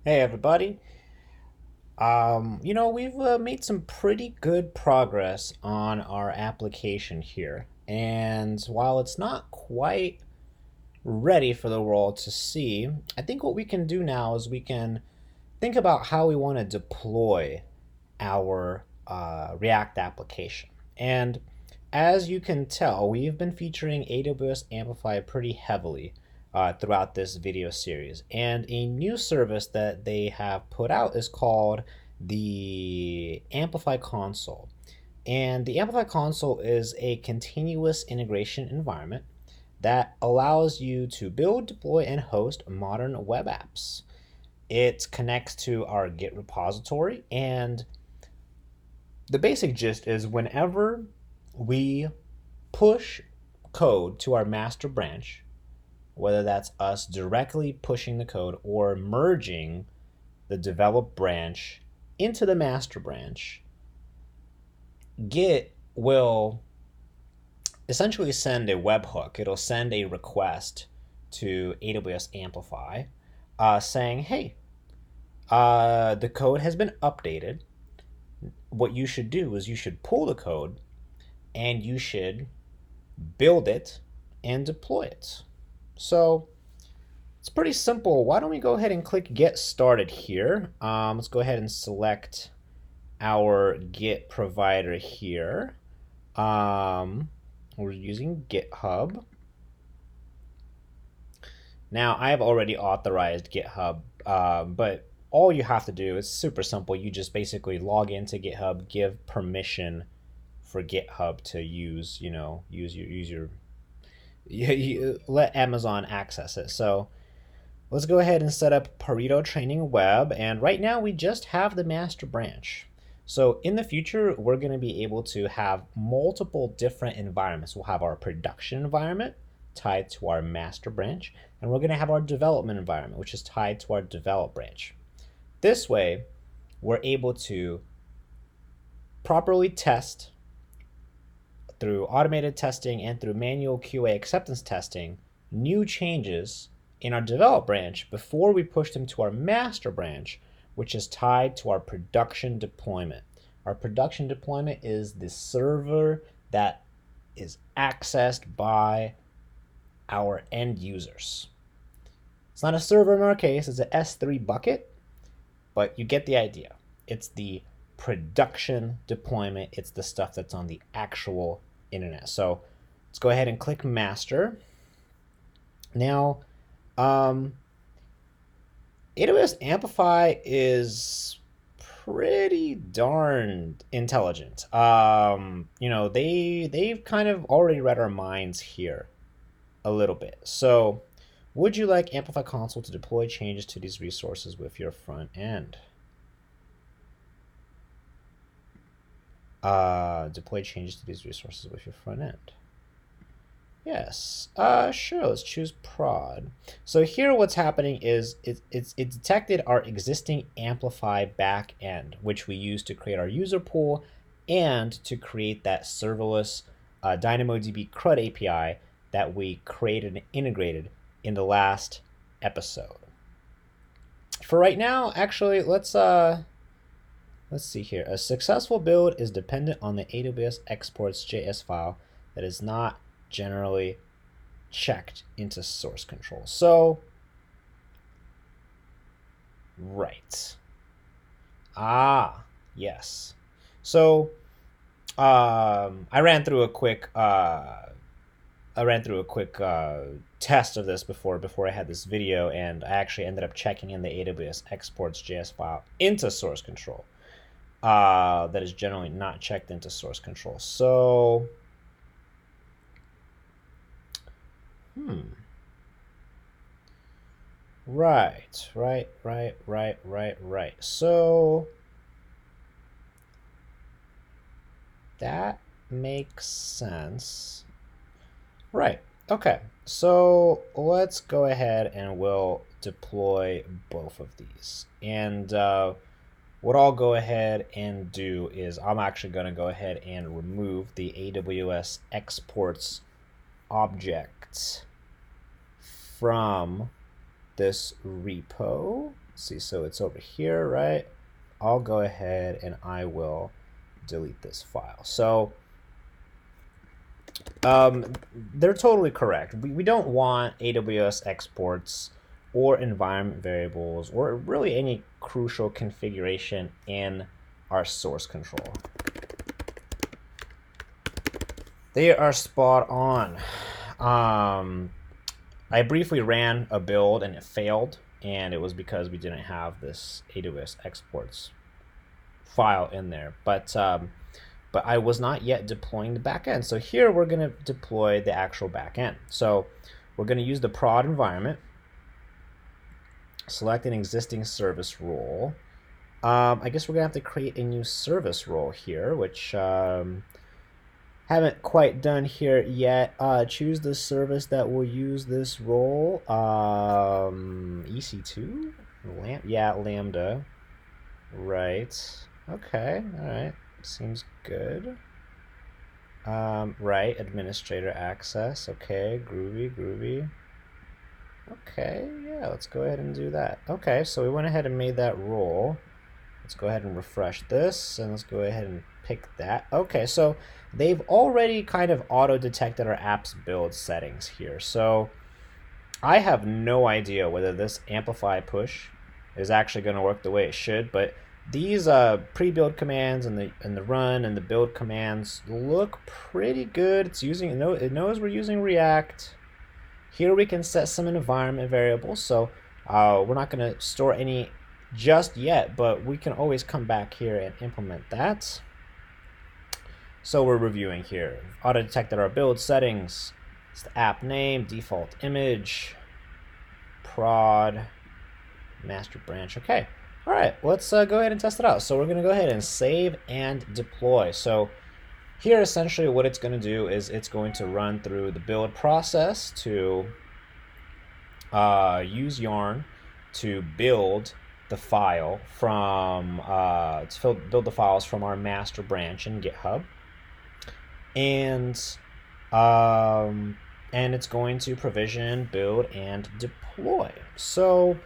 Hey everybody. We've made some pretty good progress on our application here. And while it's not quite ready for the world to see, I think what we can do now is we can think about how we want to deploy our React application. And as you can tell, we've been featuring AWS Amplify pretty heavily throughout this video series. And a new service that they have put out is called the Amplify Console. And the Amplify Console is a continuous integration environment that allows you to build, deploy, and host modern web apps. It connects to our Git repository, and the basic gist is whenever we push code to our master branch, whether that's us directly pushing the code or merging the develop branch into the master branch, Git will essentially send a webhook. It'll send a request to AWS Amplify saying, hey, the code has been updated. What you should do is you should pull the code and you should build it and deploy it. So it's pretty simple. Why don't we go ahead and click Get Started here. Let's go ahead and select our Git provider here. We're using GitHub. Now, I have already authorized GitHub, but all you have to do is super simple. You just basically log into GitHub, give permission for GitHub to use, use your you let Amazon access it. So let's go ahead and set up Pareto Training Web. And right now we just have the master branch. So in the future, we're going to be able to have multiple different environments. We'll have our production environment tied to our master branch, and we're going to have our development environment, which is tied to our develop branch. This way, we're able to properly test through automated testing and through manual QA acceptance testing new changes in our develop branch before we push them to our master branch, which is tied to our production deployment. Our production deployment is the server that is accessed by our end users. It's not a server in our case, it's an S3 bucket, but you get the idea. It's the production deployment, it's the stuff that's on the actual internet. So let's go ahead and click master. Now, AWS Amplify is pretty darn intelligent. They've kind of already read our minds here a little bit. So, would you like Amplify Console to deploy changes to these resources with your front end? Deploy changes to these resources with your front end. Yes. Sure. Let's choose prod. So here, what's happening is it detected our existing Amplify backend, which we use to create our user pool and to create that serverless DynamoDB CRUD API that we created and integrated in the last episode. For right now, actually, let's see here. A successful build is dependent on the AWS exports JS file that is not generally checked into source control. So, right. Yes. So, I ran through a quick test of this before I had this video, and I actually ended up checking in the AWS exports JS file into source control. That is generally not checked into source control. So, Right. So that makes sense. Right. Okay. So let's go ahead and we'll deploy both of these. And what I'll go ahead and do is I'm actually going to go ahead and remove the AWS exports object from this repo. Let's see, so it's over here, right? I'll go ahead and I will delete this file. So they're totally correct. We don't want AWS exports or environment variables or really any crucial configuration in our source control. They are spot on. I briefly ran a build and it failed, and it was because we didn't have this AWS exports file in there. But I was not yet deploying the backend. So here we're going to deploy the actual backend. So we're going to use the prod environment, select an existing service role. I guess we're going to have to create a new service role here, which haven't quite done here yet. Choose the service that will use this role. EC2? Yeah, Lambda. Right. Okay, all right. Seems good. Right, administrator access. Okay, groovy. Okay, yeah, let's go ahead and do that. Okay, so we went ahead and made that role. Let's go ahead and refresh this, and let's go ahead and pick that. Okay, so they've already kind of auto-detected our app's build settings here. So I have no idea whether this Amplify push is actually going to work the way it should, but these pre-build commands and the run and the build commands look pretty good. It's using it knows we're using React. Here we can set some environment variables, so we're not going to store any just yet, but we can always come back here and implement that. So we're reviewing here. Auto detected our build settings. It's the app name, default image, prod, master branch. Okay. All right, let's go ahead and test it out. So we're going to go ahead and save and deploy. So here essentially what it's going to do is it's going to run through the build process to use Yarn to build the file from build the files from our master branch in GitHub, and it's going to provision, build, and deploy. So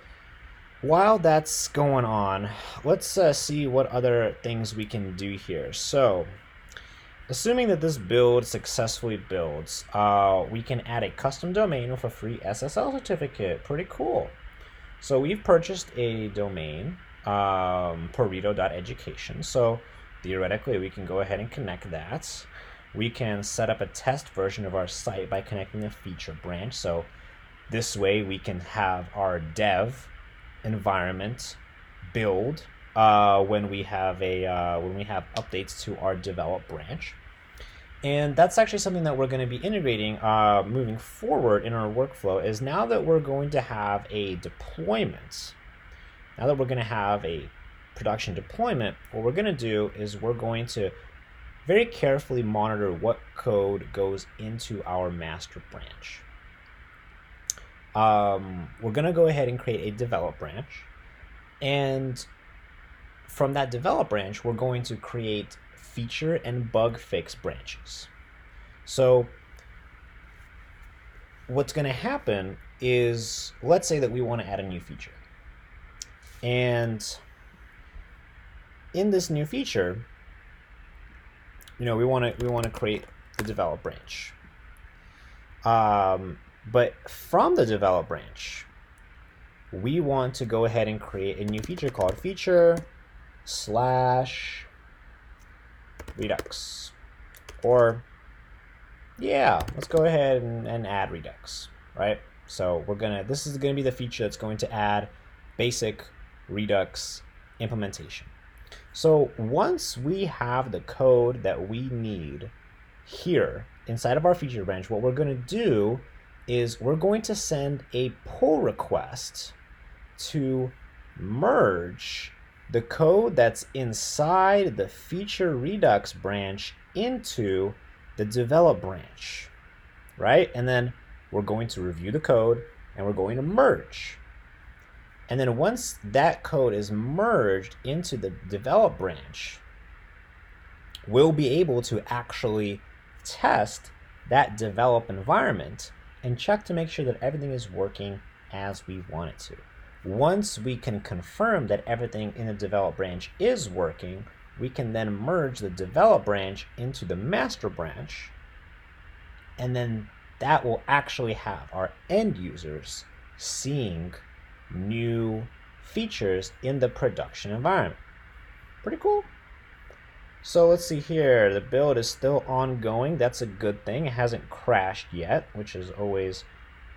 while that's going on, let's see what other things we can do here. So assuming that this build successfully builds, we can add a custom domain with a free SSL certificate. Pretty cool. So we've purchased a domain, burrito.education. So theoretically, we can go ahead and connect that. We can set up a test version of our site by connecting the feature branch. So this way we can have our dev environment build when we have updates to our develop branch. And that's actually something that we're going to be integrating moving forward in our workflow. Is now that we're going to have a deployment, now that we're going to have a production deployment, what we're going to do is we're going to very carefully monitor what code goes into our master branch. We're going to go ahead and create a develop branch, and from that develop branch we're going to create feature and bug fix branches. So what's going to happen is, let's say that we want to add a new feature, and in this new feature, we want to create the develop branch. But from the develop branch, we want to go ahead and create a new feature called feature/Redux. Or, yeah, let's go ahead and add Redux, right? So this is gonna be the feature that's going to add basic Redux implementation. So once we have the code that we need here inside of our feature branch, what we're gonna do is we're going to send a pull request to merge the code that's inside the feature Redux branch into the develop branch, right? And then we're going to review the code and we're going to merge. And then once that code is merged into the develop branch, we'll be able to actually test that develop environment and check to make sure that everything is working as we want it to. Once we can confirm that everything in the develop branch is working, we can then merge the develop branch into the master branch, and then that will actually have our end users seeing new features in the production environment. Pretty cool. So let's see here. The build is still ongoing. That's a good thing. It hasn't crashed yet, which is always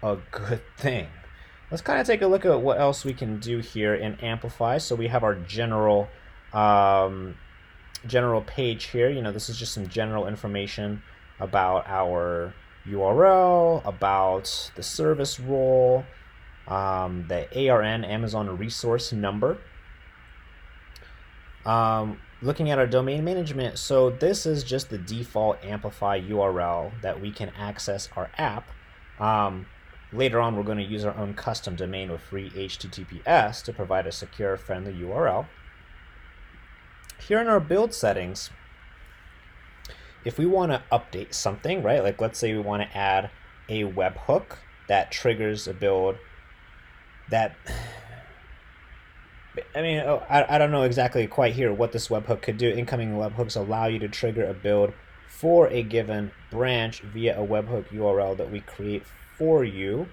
a good thing. Let's kind of take a look at what else we can do here in Amplify. So we have our general page here. You know, this is just some general information about our URL, about the service role, the ARN, Amazon Resource Number. Looking at our domain management, so this is just the default Amplify URL that we can access our app. Later on, we're going to use our own custom domain with free HTTPS to provide a secure, friendly URL. Here in our build settings, if we want to update something, right? Like let's say we want to add a webhook that triggers a build that, I mean, I don't know exactly quite here what this webhook could do. Incoming webhooks allow you to trigger a build for a given branch via a webhook URL that we create for you.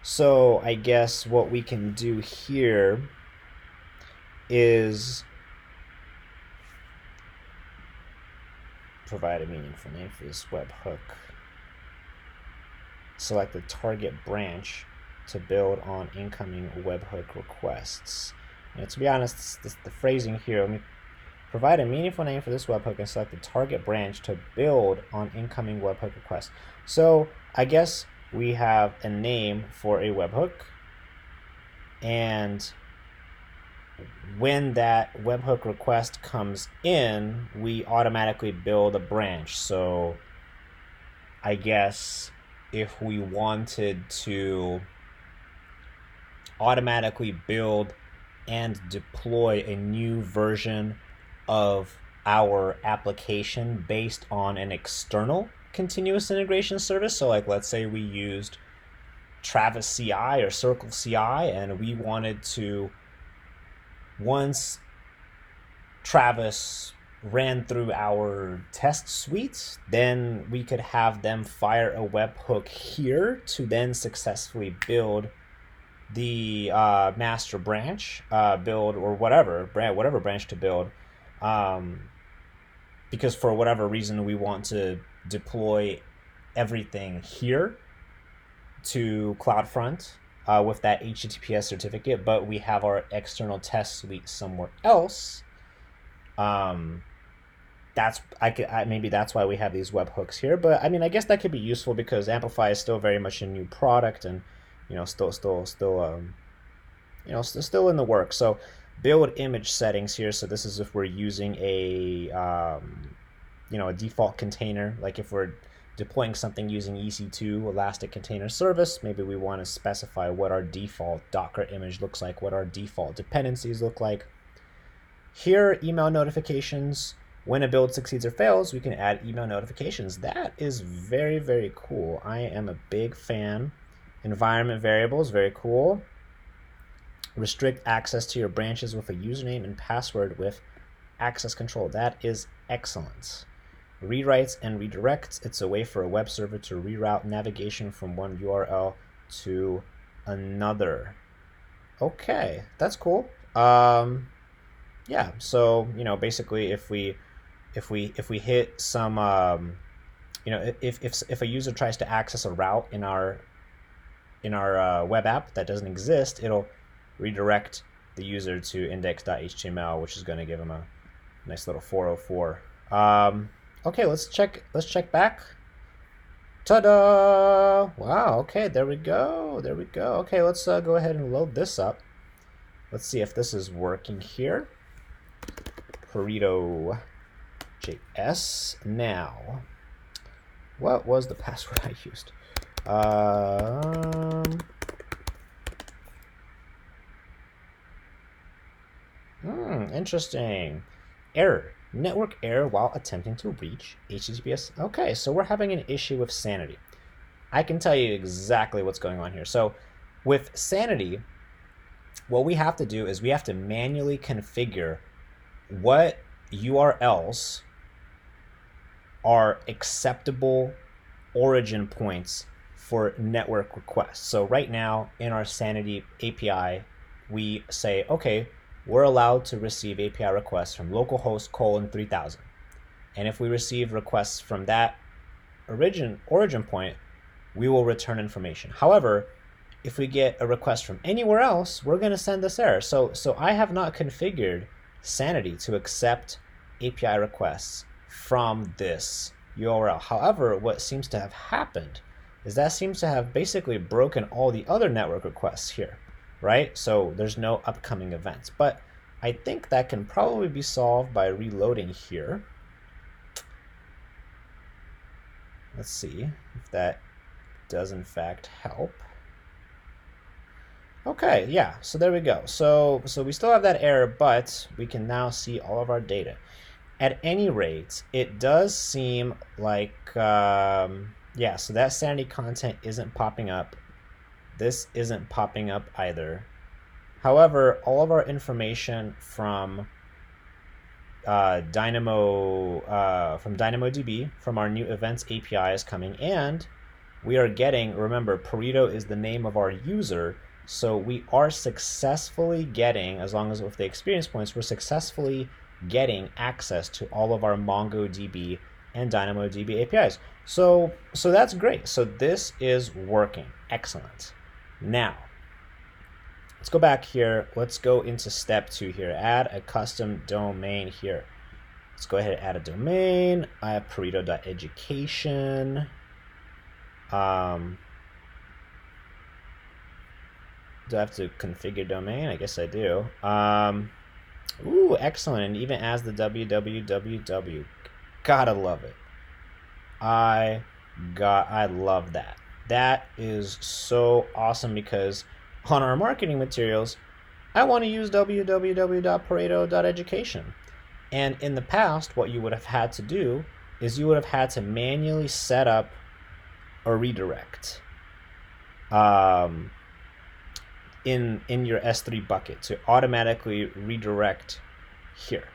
So I guess what we can do here is provide a meaningful name for this webhook. Select the target branch to build on incoming webhook requests. And to be honest, the phrasing here, let me provide a meaningful name for this webhook and select the target branch to build on incoming webhook requests. So I guess we have a name for a webhook, and when that webhook request comes in, we automatically build a branch. So I guess if we wanted to automatically build and deploy a new version of our application based on an external continuous integration service. So like let's say we used Travis CI or Circle CI, and we wanted to, once Travis ran through our test suite, then we could have them fire a webhook here to then successfully build the master branch, build or whatever branch to build, because for whatever reason we want to deploy everything here to CloudFront with that HTTPS certificate, but we have our external test suite somewhere else. Maybe that's why we have these webhooks here. But I mean, I guess that could be useful because Amplify is still very much a new product, and still in the works. So build image settings here. So this is if we're using a a default container, like if we're deploying something using EC2, Elastic Container Service, maybe we want to specify what our default Docker image looks like, what our default dependencies look like. Here, email notifications. When a build succeeds or fails, we can add email notifications. That is very, very cool. I am a big fan. Environment variables, very cool. Restrict access to your branches with a username and password with access control. That is excellent. Rewrites and redirects. It's a way for a web server to reroute navigation from one URL to another. Okay, that's cool. Yeah, so basically if we hit some if a user tries to access a route in our web app that doesn't exist, it'll redirect the user to index.html, which is going to give them a nice little 404. Okay, let's check back. Ta-da! Wow, okay, there we go. Okay, let's go ahead and load this up. Let's see if this is working here. Burrito JS. Now, what was the password I used? Interesting. Error. Network error while attempting to reach HTTPS. Okay, so we're having an issue with Sanity. I can tell you exactly what's going on here. So with Sanity, what we have to do is we have to manually configure what URLs are acceptable origin points for network requests. So right now in our Sanity API, we say, okay, we're allowed to receive API requests from localhost 3000. And if we receive requests from that origin point, we will return information. However, if we get a request from anywhere else, we're going to send this error. So I have not configured Sanity to accept API requests from this URL. However, what seems to have happened is that seems to have basically broken all the other network requests here, right? So there's no upcoming events. But I think that can probably be solved by reloading here. Let's see if that does in fact help. Okay, yeah, so there we go. So we still have that error, but we can now see all of our data. At any rate, it does seem like, yeah, so that Sanity content isn't popping up. This isn't popping up either. However, all of our information from DynamoDB, from our new events API is coming, and we are getting, remember, Pareto is the name of our user, so we are successfully getting, as long as with the experience points, we're successfully getting access to all of our MongoDB and DynamoDB APIs. So that's great. So this is working. Excellent. Now, let's go back here. Let's go into step 2 here. Add a custom domain here. Let's go ahead and add a domain. I have Pareto.education. Do I have to configure domain? I guess I do. Ooh, excellent. And even as the www. Gotta love it. I love that. That is so awesome because on our marketing materials, I want to use www.pareto.education. And in the past, what you would have had to do is you would have had to manually set up a redirect in your S3 bucket to automatically redirect here.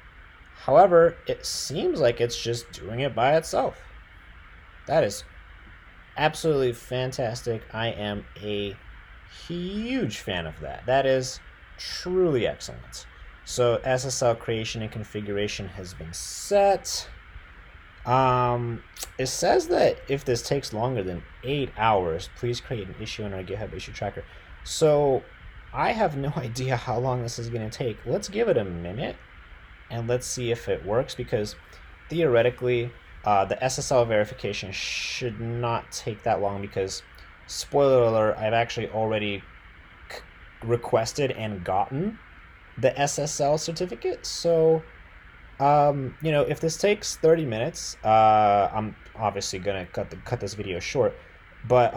However, it seems like it's just doing it by itself. That is absolutely fantastic. I am a huge fan of that. That is truly excellent. So SSL creation and configuration has been set. It says that if this takes longer than 8 hours, please create an issue in our GitHub issue tracker. So I have no idea how long this is going to take. Let's give it a minute and let's see if it works, because theoretically the SSL verification should not take that long, because spoiler alert, I've actually already requested and gotten the SSL certificate. So you know, if this takes 30 minutes, I'm obviously gonna cut this video short, but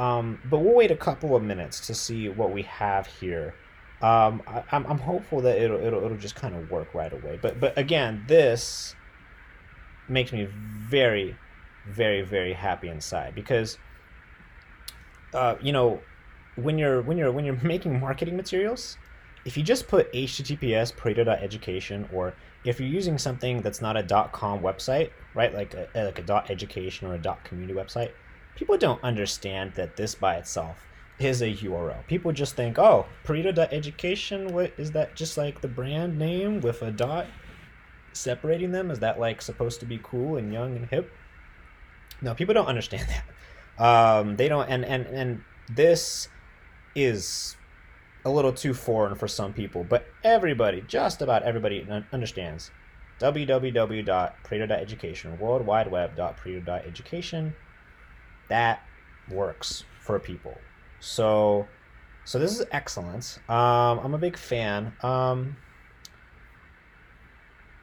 we'll wait a couple of minutes to see what we have here. I'm hopeful that it'll just kind of work right away. But again, this makes me very, very, very happy inside, because you know, when you're making marketing materials, if you just put https pareto.education, or if you're using something that's not a .com website, right, like a .education or a .community website, people don't understand that this by itself is a URL. People just think, oh, Pareto.education, what is that, just like the brand name with a dot separating them? Is that like supposed to be cool and young and hip? No, people don't understand that. They don't, and this is a little too foreign for some people, but everybody, just about everybody, understands www.pareto.education, worldwideweb.pareto.education. That works for people. So this is excellent. I'm a big fan.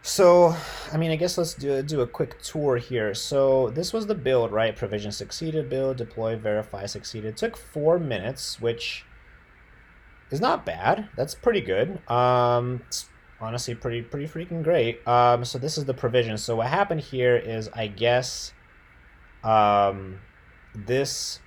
So, I mean, I guess let's do a quick tour here. So this was the build, right? Provision succeeded, build, deploy, verify succeeded. It took 4 minutes, which is not bad. That's pretty good. It's honestly pretty freaking great. So this is the provision. So what happened here is, I guess, this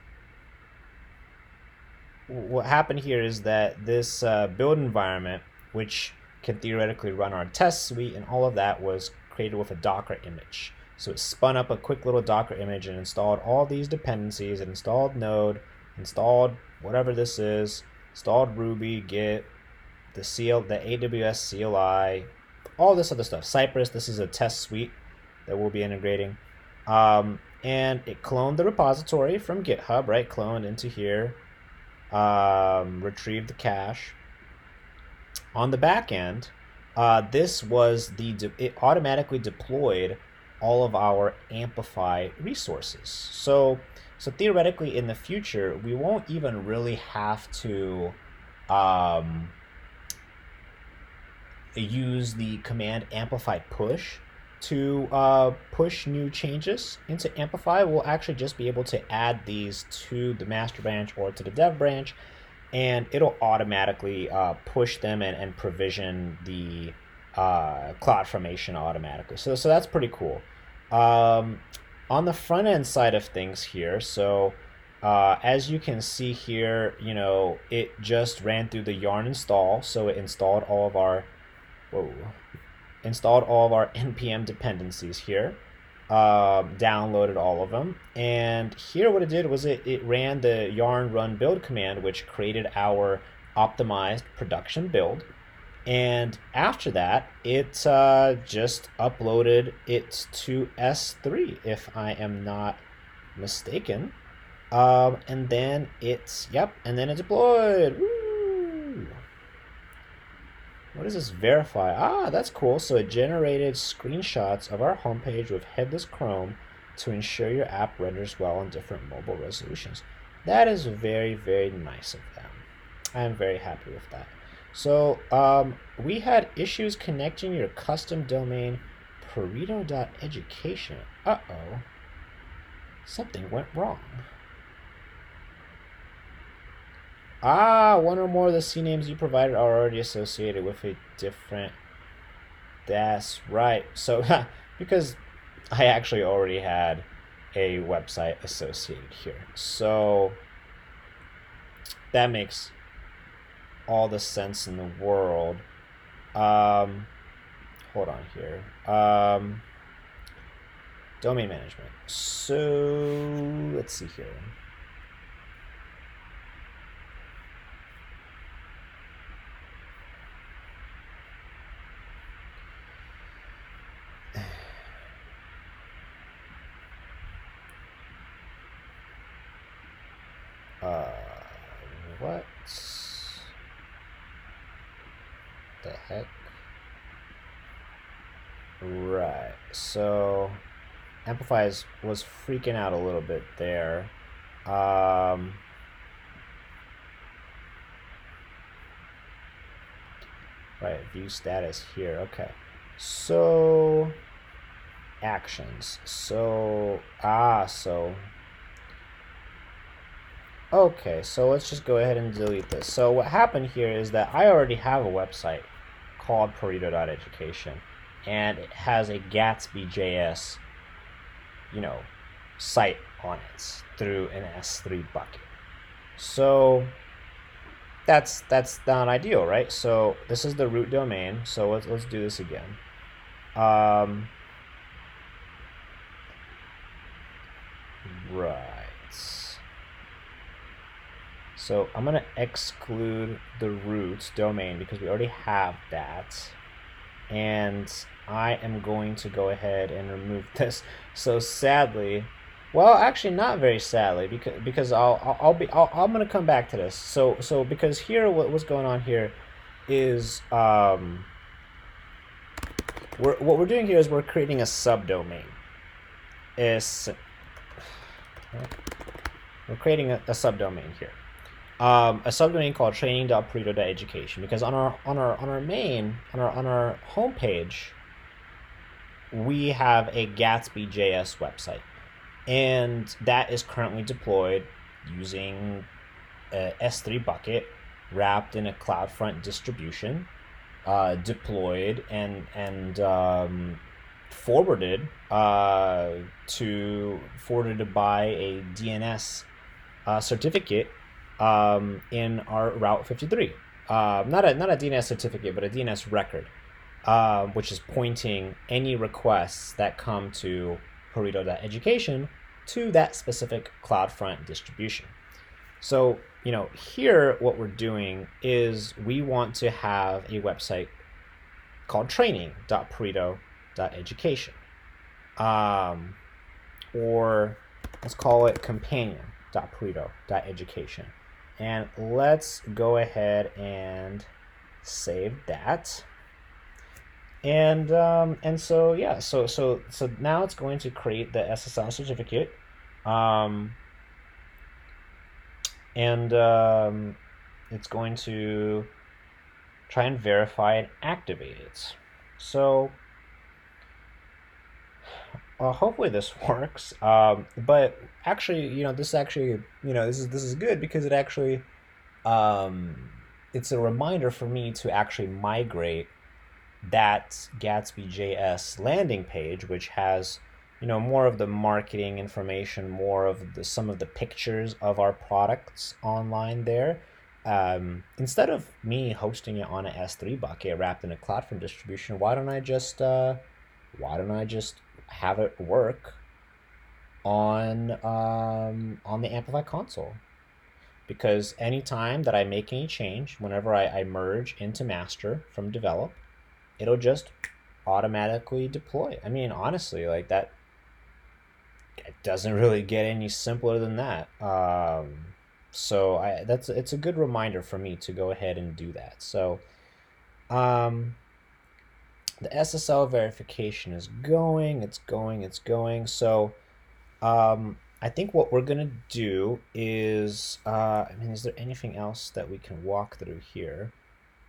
what happened here is that this build environment, which can theoretically run our test suite and all of that, was created with a Docker image. So it spun up a quick little Docker image and installed all these dependencies. It installed Node, installed whatever this is, installed Ruby, Git, the AWS CLI, all this other stuff. Cypress, this is a test suite that we'll be integrating. And it cloned the repository from GitHub, right? Cloned into here, retrieved the cache. On the back end, it automatically deployed all of our Amplify resources. So theoretically, in the future, we won't even really have to use the command amplify push to push new changes into Amplify. We'll actually just be able to add these to the master branch or to the dev branch, and it'll automatically push them and provision the CloudFormation automatically. So that's pretty cool. On the front end side of things here, so as you can see here, it just ran through the yarn install, so it installed all of our npm dependencies here, downloaded all of them, and here what it did was it ran the yarn run build command, which created our optimized production build. And after that, it just uploaded it to S3, if I am not mistaken. And then it deployed. Woo! What does this verify? That's cool. So it generated screenshots of our homepage with headless Chrome to ensure your app renders well on different mobile resolutions. That is very, very nice of them. I am very happy with that. So we had issues connecting your custom domain Pareto.education. Uh-oh. Something went wrong. One or more of the CNAMEs you provided are already associated with a different... That's right. So, because I actually already had a website associated here. So, that makes all the sense in the world. Hold on here. Domain management. So, let's see here. What the heck? Right, so Amplify was freaking out a little bit there. Right, view status here. Okay, so actions. Okay, so let's just go ahead and delete this. So what happened here is that I already have a website called Pareto.education, and it has a Gatsby.js, site on it through an S3 bucket. So that's not ideal, right? So this is the root domain. So let's do this again. Right. So I'm going to exclude the root domain because we already have that. And I am going to go ahead and remove this. So sadly, well, actually not very sadly, because I'm going to come back to this. So because here what's going on here is what we're doing here is we're creating a subdomain. We're creating a subdomain here. A subdomain called training.pareto.education, because on our homepage we have a Gatsby.js website, and that is currently deployed using a S3 bucket wrapped in a CloudFront distribution, deployed and forwarded by a DNS certificate in our Route 53. Not a DNS certificate, but a DNS record, which is pointing any requests that come to Cognito.education to that specific CloudFront distribution. So, here what we're doing is we want to have a website called training.pareto.education. Or let's call it companion.pareto.education. And let's go ahead and save that. And so yeah, so now it's going to create the SSL certificate, and it's going to try and verify and activate it. So hopefully this works. But actually, this is good because it actually it's a reminder for me to actually migrate that Gatsby.js landing page, which has more of the marketing information, more of some of the pictures of our products online there. Instead of me hosting it on a S3 bucket wrapped in a CloudFront distribution, why don't I just have it work on the Amplify console? Because anytime that I make any change, whenever I merge into master from develop, it'll just automatically deploy. I mean, honestly, like that, it doesn't really get any simpler than that. So it's a good reminder for me to go ahead and do that. So the SSL verification is going, it's going. So I think what we're gonna do is, is there anything else that we can walk through here?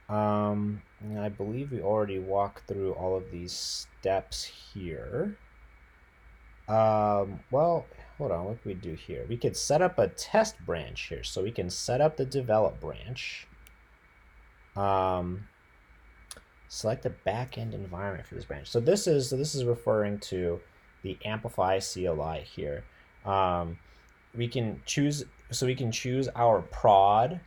I believe we already walked through all of these steps here. Well, hold on, what can we do here? We could set up a test branch here. So we can set up the develop branch. Select a backend environment for this branch. So this is referring to the Amplify CLI here. We can choose our prod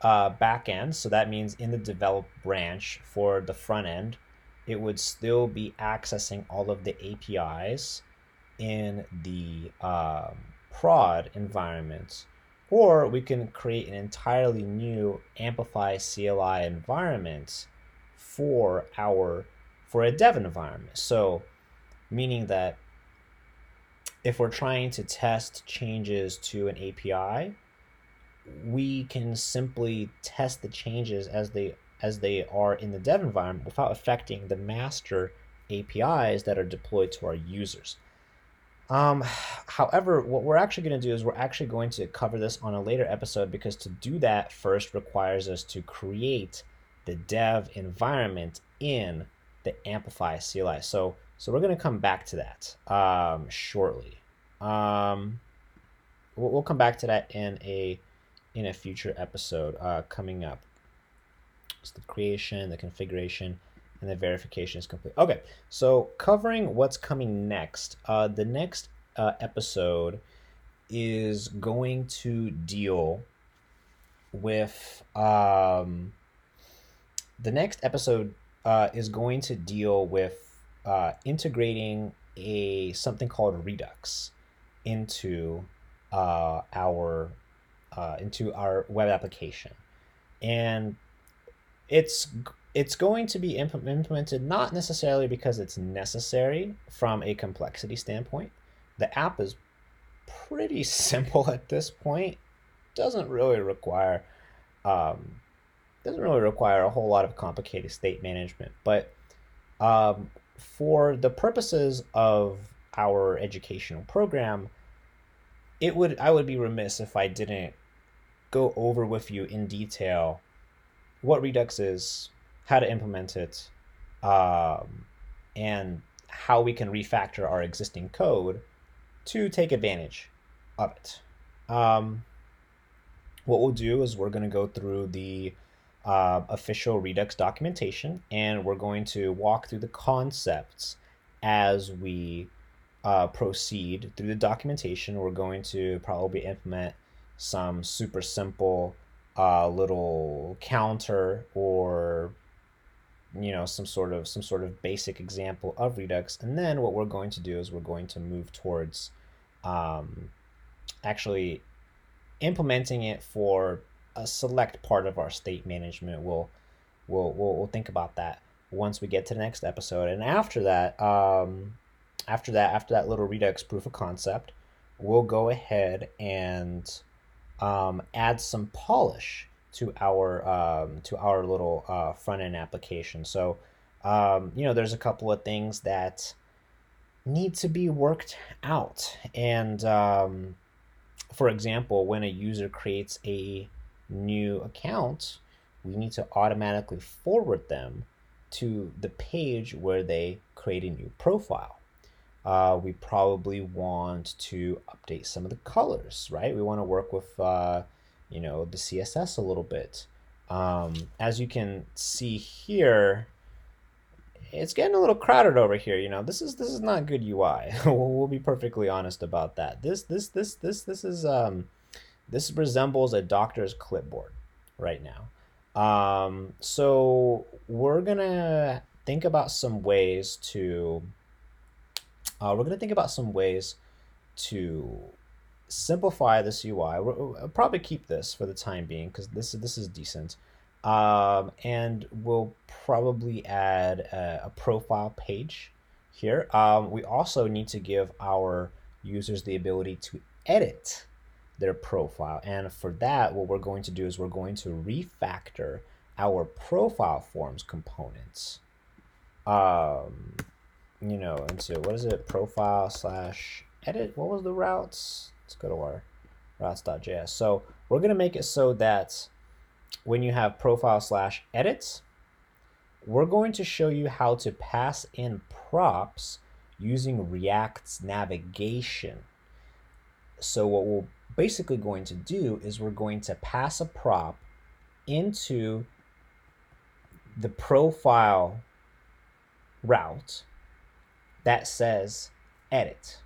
backend. So that means in the develop branch for the front end, it would still be accessing all of the APIs in the prod environment. Or we can create an entirely new Amplify CLI environment for a dev environment. So meaning that if we're trying to test changes to an API, we can simply test the changes as they are in the dev environment without affecting the master APIs that are deployed to our users. However, what we're actually going to do is we're actually going to cover this on a later episode, because to do that first requires us to create the dev environment in the Amplify CLI. So we're going to come back to that shortly. We'll come back to that in a future episode coming up. It's the creation, the configuration, and the verification is complete. Okay, so covering what's coming next. The next episode is going to deal with integrating something called Redux into our web application, and it's going to be implemented not necessarily because it's necessary from a complexity standpoint. The app is pretty simple at this point. Doesn't really require a whole lot of complicated state management, but for the purposes of our educational program, I would be remiss if I didn't go over with you in detail what Redux is, how to implement it, and how we can refactor our existing code to take advantage of it. What we'll do is we're going to go through the official Redux documentation, and we're going to walk through the concepts as we proceed through the documentation. We're going to probably implement some super simple little counter, or some sort of basic example of Redux. And then what we're going to do is we're going to move towards um, actually implementing it for a select part of our state management. We'll think about that once we get to the next episode. And after that little Redux proof of concept, we'll go ahead and add some polish to our little front end application. So there's a couple of things that need to be worked out. And for example, when a user creates a new account, we need to automatically forward them to the page where they create a new profile. We probably want to update some of the colors, right? We want to work with, the CSS a little bit. As you can see here, it's getting a little crowded over here. This is not good UI. We'll be perfectly honest about that. This resembles a doctor's clipboard right now. So we're gonna think about some ways to simplify this UI. I'll probably keep this for the time being because this is decent. And we'll probably add a profile page here. We also need to give our users the ability to edit their profile. And for that, what we're going to do is we're going to refactor our profile forms components. Into what is it? Profile slash edit. What was the routes? Let's go to our routes.js. So we're going to make it so that when you have profile slash edits, we're going to show you how to pass in props using React's navigation. So what we're basically going to do is we're going to pass a prop into the profile route that says edit.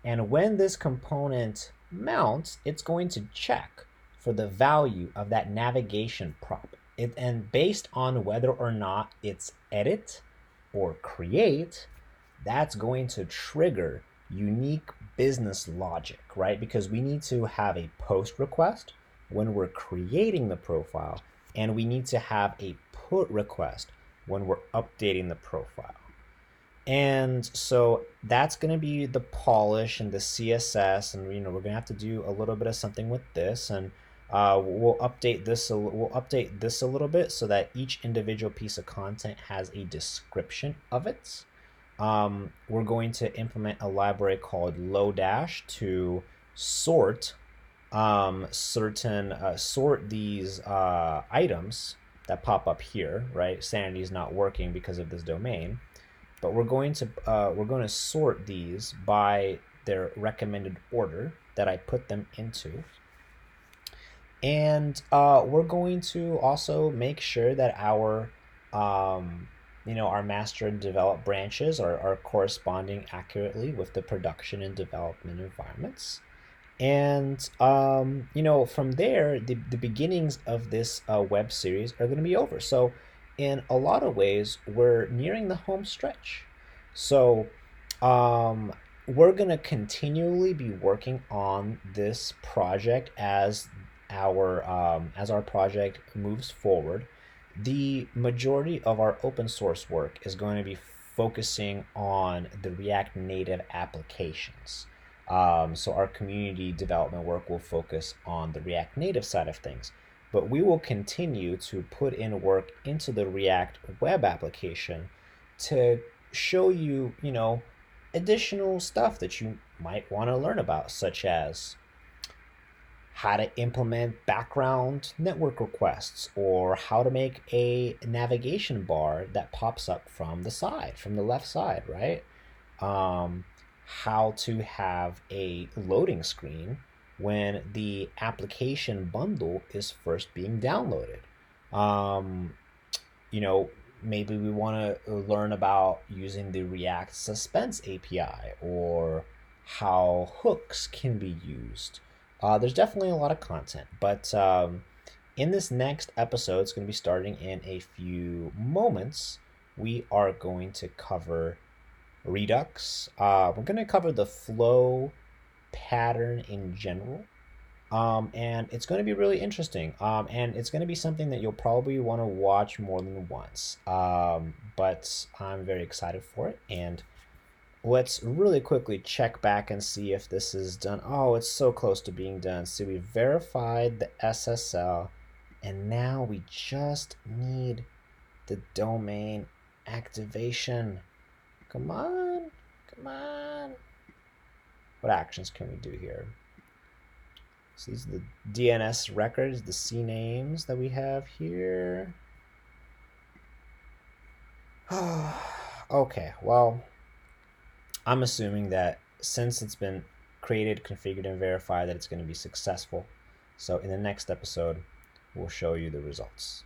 And when this component mounts, it's going to check for the value of that navigation prop. And based on whether or not it's edit or create, that's going to trigger unique business logic, right? Because we need to have a post request when we're creating the profile, and we need to have a put request when we're updating the profile. And so that's going to be the polish and the CSS, and we're going to have to do a little bit of something with this, and we'll update this a little bit so that each individual piece of content has a description of it. We're going to implement a library called Lodash to sort these items that pop up here, right? Sanity is not working because of this domain. But we're going to sort these by their recommended order that I put them into. And we're going to also make sure that our master and develop branches are corresponding accurately with the production and development environments. And from there, the beginnings of this web series are going to be over. So in a lot of ways, we're nearing the home stretch. So we're going to continually be working on this project as our project moves forward. The majority of our open source work is going to be focusing on the React Native applications. So our community development work will focus on the React Native side of things. But we will continue to put in work into the React web application to show you, additional stuff that you might want to learn about, such as how to implement background network requests, or how to make a navigation bar that pops up from the left side, right? How to have a loading screen when the application bundle is first being downloaded. Maybe we want to learn about using the React Suspense API, or how hooks can be used. There's definitely a lot of content, but in this next episode, it's going to be starting in a few moments. We are going to cover Redux. We're going to cover the flow pattern in general. And it's going to be really interesting. And it's going to be something that you'll probably want to watch more than once. But I'm very excited for it. And let's really quickly check back and see if this is done. Oh, it's so close to being done. So we verified the SSL, and now we just need the domain activation. Come on, come on. What actions can we do here? So these are the DNS records, the CNAMEs that we have here. Okay, well, I'm assuming that since it's been created, configured, and verified, that it's going to be successful. So in the next episode, we'll show you the results.